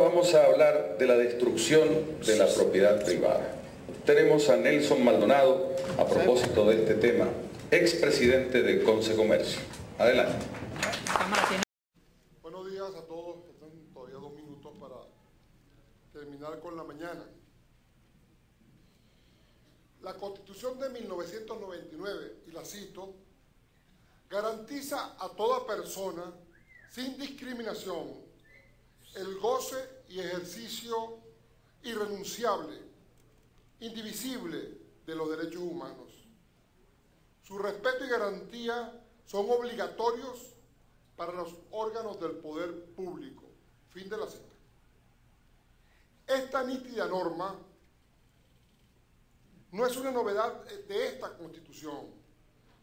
Vamos a hablar de la destrucción de la propiedad privada. Tenemos a Nelson Maldonado, a propósito de este tema, expresidente de Concecomercio. Adelante. Buenos días a todos. Faltan todavía 2 minutos para terminar con la mañana. La Constitución de 1999, y la cito, garantiza a toda persona, sin discriminación, el goce y ejercicio irrenunciable, indivisible de los derechos humanos. Su respeto y garantía son obligatorios para los órganos del poder público. Fin de la cita. Esta nítida norma no es una novedad de esta Constitución.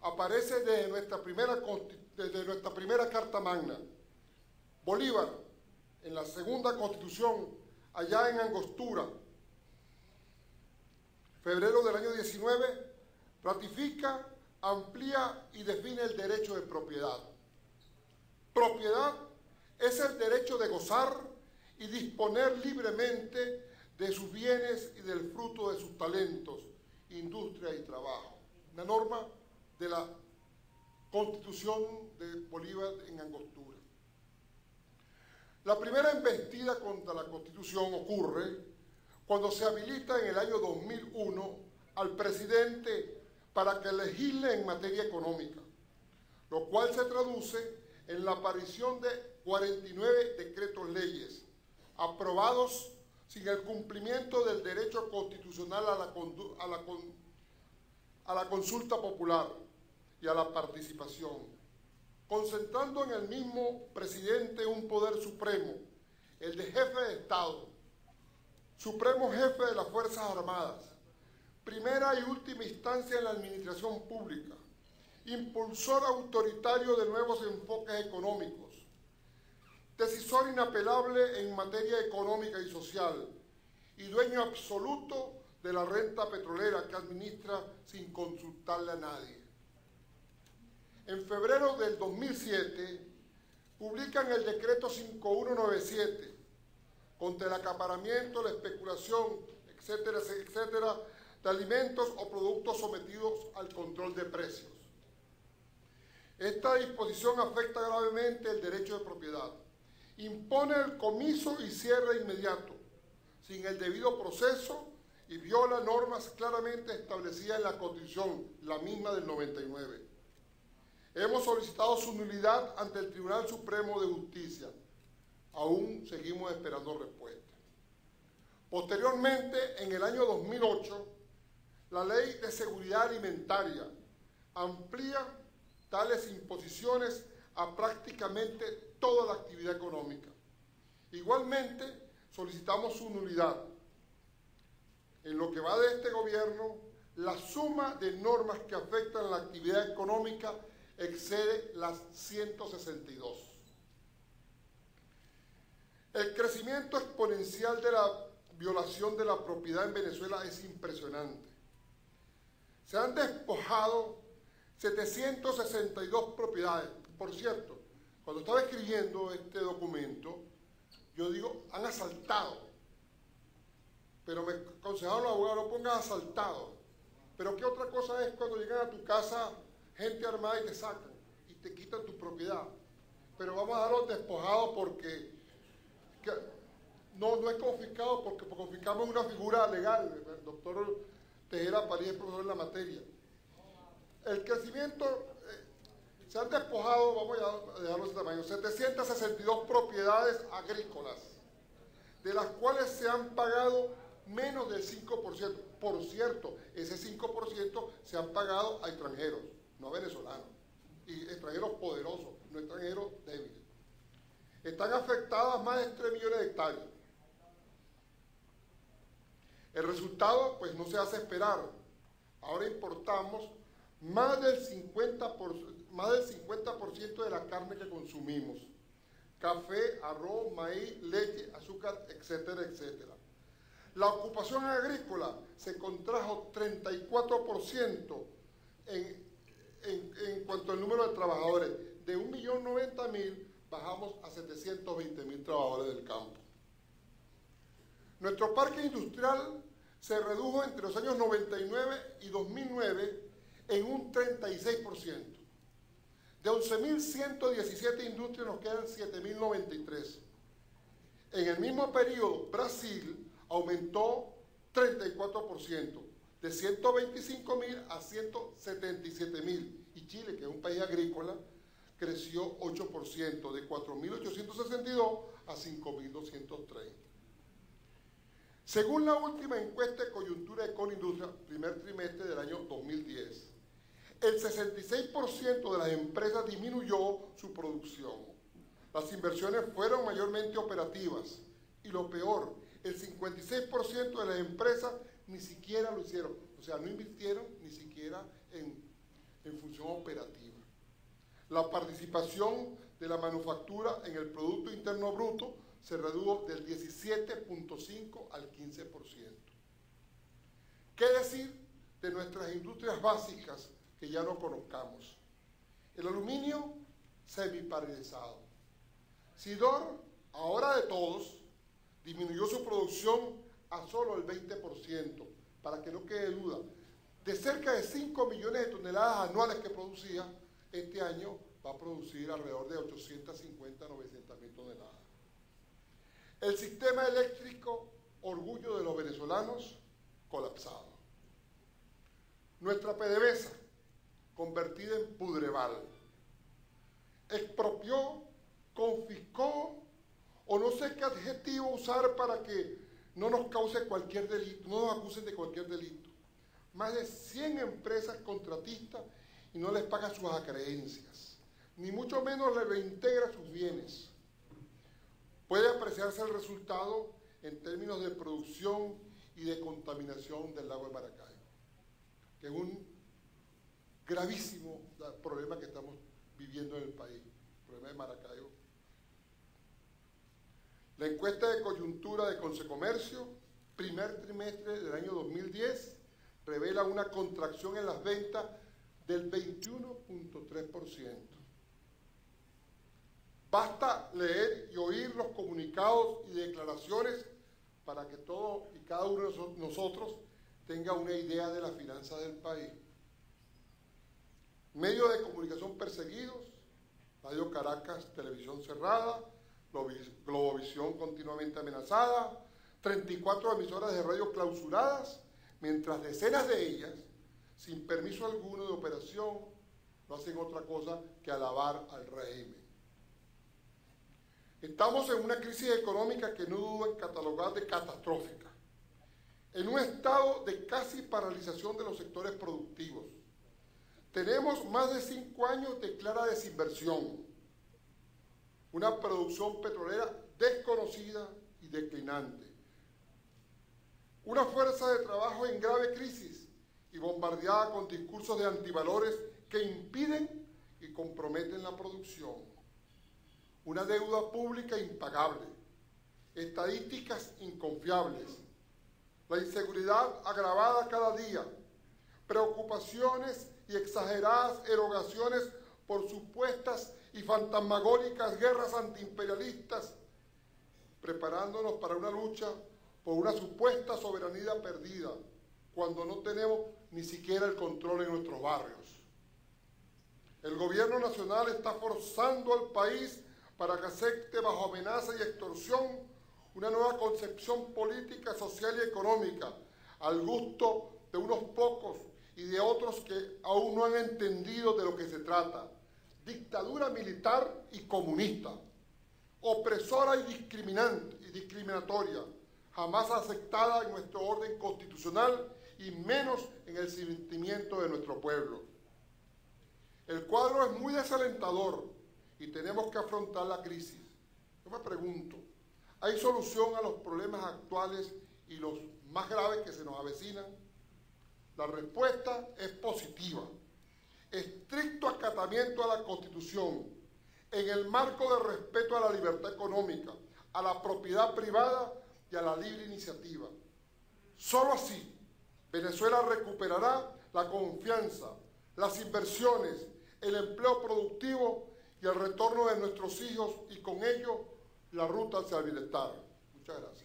Aparece desde nuestra primera Carta Magna. Bolívar, en la segunda Constitución, allá en Angostura, febrero del año 19, ratifica, amplía y define el derecho de propiedad. Propiedad es el derecho de gozar y disponer libremente de sus bienes y del fruto de sus talentos, industria y trabajo. Una norma de la Constitución de Bolívar en Angostura. La primera embestida contra la Constitución ocurre cuando se habilita en el año 2001 al presidente para que legisle en materia económica, lo cual se traduce en la aparición de 49 decretos leyes aprobados sin el cumplimiento del derecho constitucional a la consulta popular y a la participación, concentrando en el mismo presidente un poder supremo, el de jefe de Estado, supremo jefe de las Fuerzas Armadas, primera y última instancia en la administración pública, impulsor autoritario de nuevos enfoques económicos, decisor inapelable en materia económica y social y dueño absoluto de la renta petrolera que administra sin consultarle a nadie. En febrero del 2007 publican el decreto 5197 contra el acaparamiento, la especulación, etcétera, etcétera, de alimentos o productos sometidos al control de precios. Esta disposición afecta gravemente el derecho de propiedad. Impone el comiso y cierre inmediato, sin el debido proceso, y viola normas claramente establecidas en la Constitución, la misma del 99. Hemos solicitado su nulidad ante el Tribunal Supremo de Justicia. Aún seguimos esperando respuesta. Posteriormente, en el año 2008, la Ley de Seguridad Alimentaria amplía tales imposiciones a prácticamente toda la actividad económica. Igualmente, solicitamos su nulidad. En lo que va de este gobierno, la suma de normas que afectan la actividad económica excede las 162. El crecimiento exponencial de la violación de la propiedad en Venezuela es impresionante. Se han despojado 762 propiedades. Por cierto, cuando estaba escribiendo este documento, yo digo, han asaltado. Pero me aconsejaron los abogados, no pongas asaltado. Pero ¿qué otra cosa es cuando llegan a tu casa gente armada y te sacan y te quitan tu propiedad? Pero vamos a darlos despojados porque no es confiscado, porque confiscamos una figura legal. El doctor Tejera París es profesor en la materia. El crecimiento, se han despojado, vamos a dejarlo de ese tamaño, 762 propiedades agrícolas, de las cuales se han pagado menos del 5%. Por cierto, ese 5% se han pagado a extranjeros, no a venezolanos, y extranjeros poderosos, no extranjeros débiles. Están afectadas más de 3 millones de hectáreas. El resultado, pues, no se hace esperar. Ahora importamos más del 50% de la carne que consumimos. Café, arroz, maíz, leche, azúcar, etcétera, etcétera. La ocupación agrícola se contrajo 34% en cuanto al número de trabajadores. De 1.090.000 bajamos a 720.000 trabajadores del campo. Nuestro parque industrial se redujo entre los años 99 y 2009 en un 36%. De 11.117 industrias nos quedan 7.093. En el mismo periodo, Brasil aumentó 34%, de 125.000 a 177.000. Y Chile, que es un país agrícola, creció 8%, de 4.862 a 5.230. Según la última encuesta de coyuntura de Conindustria, primer trimestre del año 2010, el 66% de las empresas disminuyó su producción. Las inversiones fueron mayormente operativas y lo peor, el 56% de las empresas ni siquiera lo hicieron, o sea, no invirtieron ni siquiera en función operativa. La participación de la manufactura en el Producto Interno Bruto se redujo del 17.5 al 15%. ¿Qué decir de nuestras industrias básicas que ya no conozcamos? El aluminio semiparalizado. Sidor, ahora de todos, disminuyó su producción a solo el 20%, para que no quede duda. De cerca de 5 millones de toneladas anuales que producía, este año va a producir alrededor de 850 900 mil toneladas. El sistema eléctrico, orgullo de los venezolanos, colapsado. Nuestra PDVSA, convertida en Pudreval, expropió, confiscó, o no sé qué adjetivo usar para que no nos cause cualquier delito, no nos acusen de cualquier delito. Más de 100 empresas contratistas y no les paga sus acreencias, ni mucho menos les reintegra sus bienes. Puede apreciarse el resultado en términos de producción y de contaminación del lago de Maracaibo, que es un gravísimo problema que estamos viviendo en el país, el problema de Maracaibo. La encuesta de coyuntura de Consecomercio, primer trimestre del año 2010, revela una contracción en las ventas del 21.3%. Basta leer y oír los comunicados y declaraciones para que todos y cada uno de nosotros tenga una idea de las finanzas del país. Medios de comunicación perseguidos, Radio Caracas, televisión cerrada, Globovisión continuamente amenazada, 34 emisoras de radio clausuradas, mientras decenas de ellas, sin permiso alguno de operación, no hacen otra cosa que alabar al régimen. Estamos en una crisis económica que no dudo en catalogar de catastrófica, en un estado de casi paralización de los sectores productivos. Tenemos más de 5 años de clara desinversión, una producción petrolera desconocida y declinante, una fuerza de trabajo en grave crisis y bombardeada con discursos de antivalores que impiden y comprometen la producción, una deuda pública impagable, estadísticas inconfiables, la inseguridad agravada cada día, preocupaciones y exageradas erogaciones por supuestas y fantasmagóricas guerras antiimperialistas, preparándonos para una lucha por una supuesta soberanía perdida, cuando no tenemos ni siquiera el control en nuestros barrios. El gobierno nacional está forzando al país para que acepte bajo amenaza y extorsión una nueva concepción política, social y económica, al gusto de unos pocos y de otros que aún no han entendido de lo que se trata. Dictadura militar y comunista, opresora y discriminatoria, jamás aceptada en nuestro orden constitucional y menos en el sentimiento de nuestro pueblo. El cuadro es muy desalentador y tenemos que afrontar la crisis. Yo me pregunto, ¿hay solución a los problemas actuales y los más graves que se nos avecinan? La respuesta es positiva. Estricto acatamiento a la Constitución, en el marco de respeto a la libertad económica, a la propiedad privada y a la libre iniciativa. Solo así, Venezuela recuperará la confianza, las inversiones, el empleo productivo y el retorno de nuestros hijos y con ello la ruta hacia el bienestar. Muchas gracias.